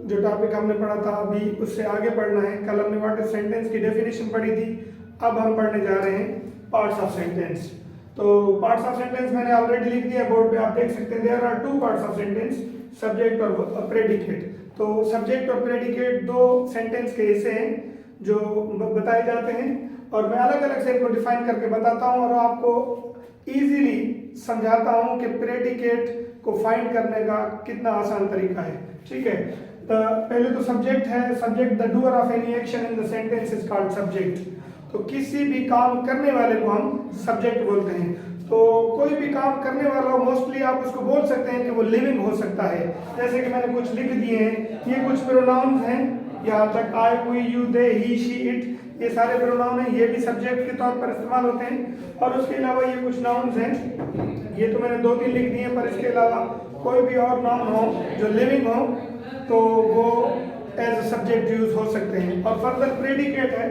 जो टॉपिक हमने पढ़ा था अभी उससे आगे पढ़ना है। कल हमने व्हाट इज सेंटेंस की डेफिनेशन पढ़ी थी, अब हम पढ़ने जा रहे हैं पार्ट्स ऑफ सेंटेंस। तो पार्ट्स ऑफ सेंटेंस मैंने ऑलरेडी लिख दिया बोर्ड पे, आप देख सकते हैं। There are two parts of sentence, subject और प्रेडिकेट। तो सब्जेक्ट और प्रेडिकेट दो सेंटेंस के हिस्से हैं जो बताए जाते हैं, और मैं अलग अलग से इनको डिफाइन करके बताता हूँ और आपको इजीली समझाता हूँ कि प्रेडिकेट को फाइंड करने का कितना आसान तरीका है। ठीक है, तो पहले तो सब्जेक्ट है। Subject, the doer of any action in the sentence is called subject. तो किसी भी काम करने वाले को हम सब्जेक्ट बोलते हैं। तो कोई भी काम करने वाला मोस्टली आप उसको बोल सकते हैं कि वो लिविंग हो सकता है। जैसे कि मैंने कुछ लिख दिए हैं, ये कुछ प्रोनाउंस हैं यहाँ तक, I, we, you, they, he, she, it, ये सारे प्रोनाउन हैं, ये भी सब्जेक्ट के तौर पर इस्तेमाल होते हैं। और उसके अलावा ये कुछ नाउन्स हैं, ये तो मैंने 2-3 लिख दिए हैं, पर इसके अलावा कोई भी और नाउन हो जो लिविंग हो तो वो एज अ सब्जेक्ट यूज हो सकते हैं। और फर्दर प्रेडिकेट है।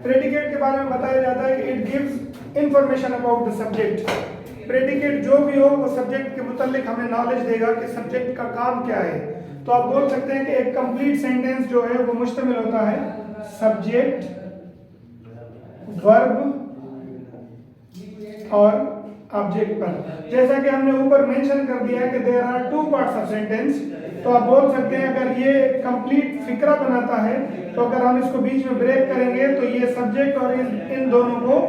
प्रेडिकेट के बारे में बताया जाता है कि it gives information about the subject. Predicate जो भी हो वो सब्जेक्ट के मुतालिक हमें नॉलेज देगा कि सब्जेक्ट का काम क्या है। तो आप बोल सकते हैं कि एक कंप्लीट सेंटेंस जो है वो मुश्तमिल होता है सब्जेक्ट, वर्ब और ऑब्जेक्ट पर। जैसा कि हमने ऊपर मेंशन कर दिया है कि there are two parts of sentence, तो आप बोल सकते हैं अगर ये कंप्लीट फिक्रा बनाता है तो अगर हम इसको बीच में ब्रेक करेंगे तो ये सब्जेक्ट और इन दोनों को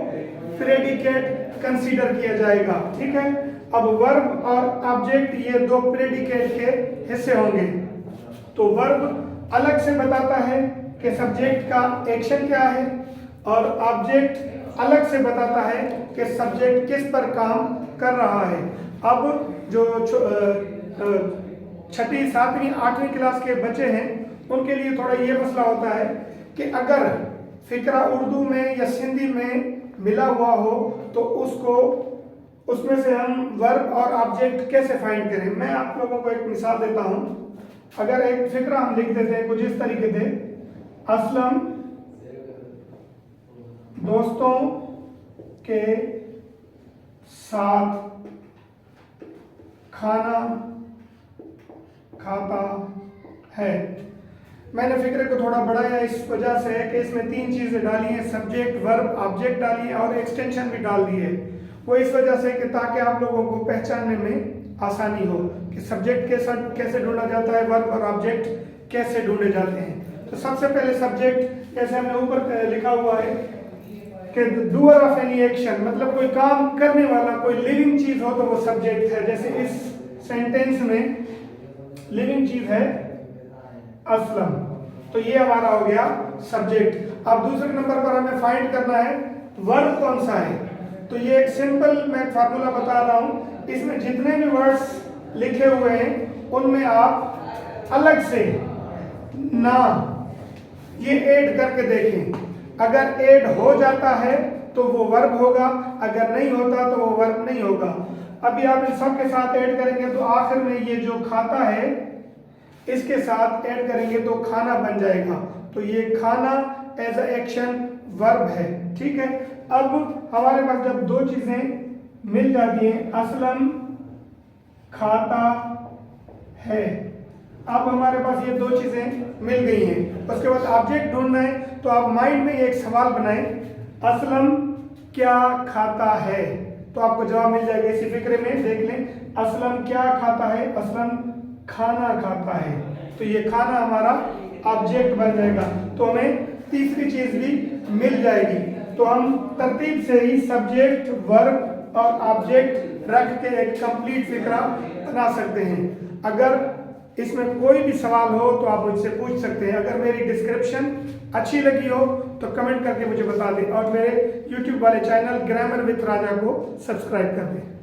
प्रेडिकेट कंसीडर किया जाएगा। ठीक है, अब वर्ब और ऑब्जेक्ट ये दो प्रेडिकेट के हिस्से होंगे। तो वर्ब अलग से बताता है कि सब्जेक्ट का एक्शन क्या है, और ऑब्जेक्ट अलग से बताता है कि सब्जेक्ट किस पर काम कर रहा है। अब जो 6ठी, 7वीं, 8वीं क्लास के बच्चे हैं उनके लिए थोड़ा ये मसला होता है कि अगर फिक्रा उर्दू में या सिंधी में मिला हुआ हो तो उसमें से हम वर्ब और ऑब्जेक्ट कैसे फाइंड करें। मैं आप लोगों को एक मिसाल देता हूं। अगर एक फिक्रा हम लिख देते हैं कुछ इस तरीके से, असलम दोस्तों के साथ खाना खाता है। मैंने फिक्रे को थोड़ा बढ़ाया इस वजह से कि इसमें 3 चीजें डाली हैं, सब्जेक्ट, वर्ब, ऑब्जेक्ट डाली है और एक्सटेंशन भी डाल दी है। वो इस वजह से कि ताकि आप लोगों को पहचानने में आसानी हो कि सब्जेक्ट कैसे ढूंढा जाता है, वर्ब और ऑब्जेक्ट कैसे ढूंढे जाते हैं। तो सबसे पहले सब्जेक्ट, जैसे हमने ऊपर लिखा हुआ है कि डूअर ऑफ एनी एक्शन, मतलब कोई काम करने वाला, कोई लिविंग चीज हो तो वो सब्जेक्ट है। जैसे इस सेंटेंस में लिविंग चीज है असलम, तो ये हमारा हो गया सब्जेक्ट। अब दूसरे नंबर पर हमें फाइंड करना है वर्ब कौन सा है। तो ये एक सिंपल मैं फार्मूला बता रहा हूं, इसमें जितने भी वर्ड्स लिखे हुए हैं उनमें आप अलग से ना ये ऐड करके देखें। अगर ऐड हो जाता है तो वो वर्ब होगा, अगर नहीं होता तो वो वर्ब नहीं होगा। अभी आप इन सब के साथ ऐड करेंगे तो आखिर में ये जो खाता है इसके साथ ऐड करेंगे तो खाना बन जाएगा। तो ये खाना एज अ एक्शन वर्ब है। ठीक है, अब हमारे पास जब दो चीजें मिल जाती हैं, असलम खाता है, अब हमारे पास ये 2 चीजें मिल गई हैं। उसके बाद ऑब्जेक्ट ढूंढना है, तो आप माइंड में एक सवाल बनाएं, असलम क्या खाता है, तो आपको जवाब मिल जाएगा। इसी फिक्रे में देख लें, असलम क्या खाता है, असलम खाना खाता है, तो ये खाना हमारा ऑब्जेक्ट बन जाएगा। तो हमें तीसरी चीज भी मिल जाएगी। तो हम तरतीब से ही सब्जेक्ट, वर्ब और ऑब्जेक्ट रख के एक कंप्लीट फिक्रा बना सकते हैं। अगर इसमें कोई भी सवाल हो तो आप मुझसे पूछ सकते हैं। अगर मेरी डिस्क्रिप्शन अच्छी लगी हो तो कमेंट करके मुझे बता दें, और मेरे YouTube वाले चैनल ग्रामर विद राजा को सब्सक्राइब कर दें।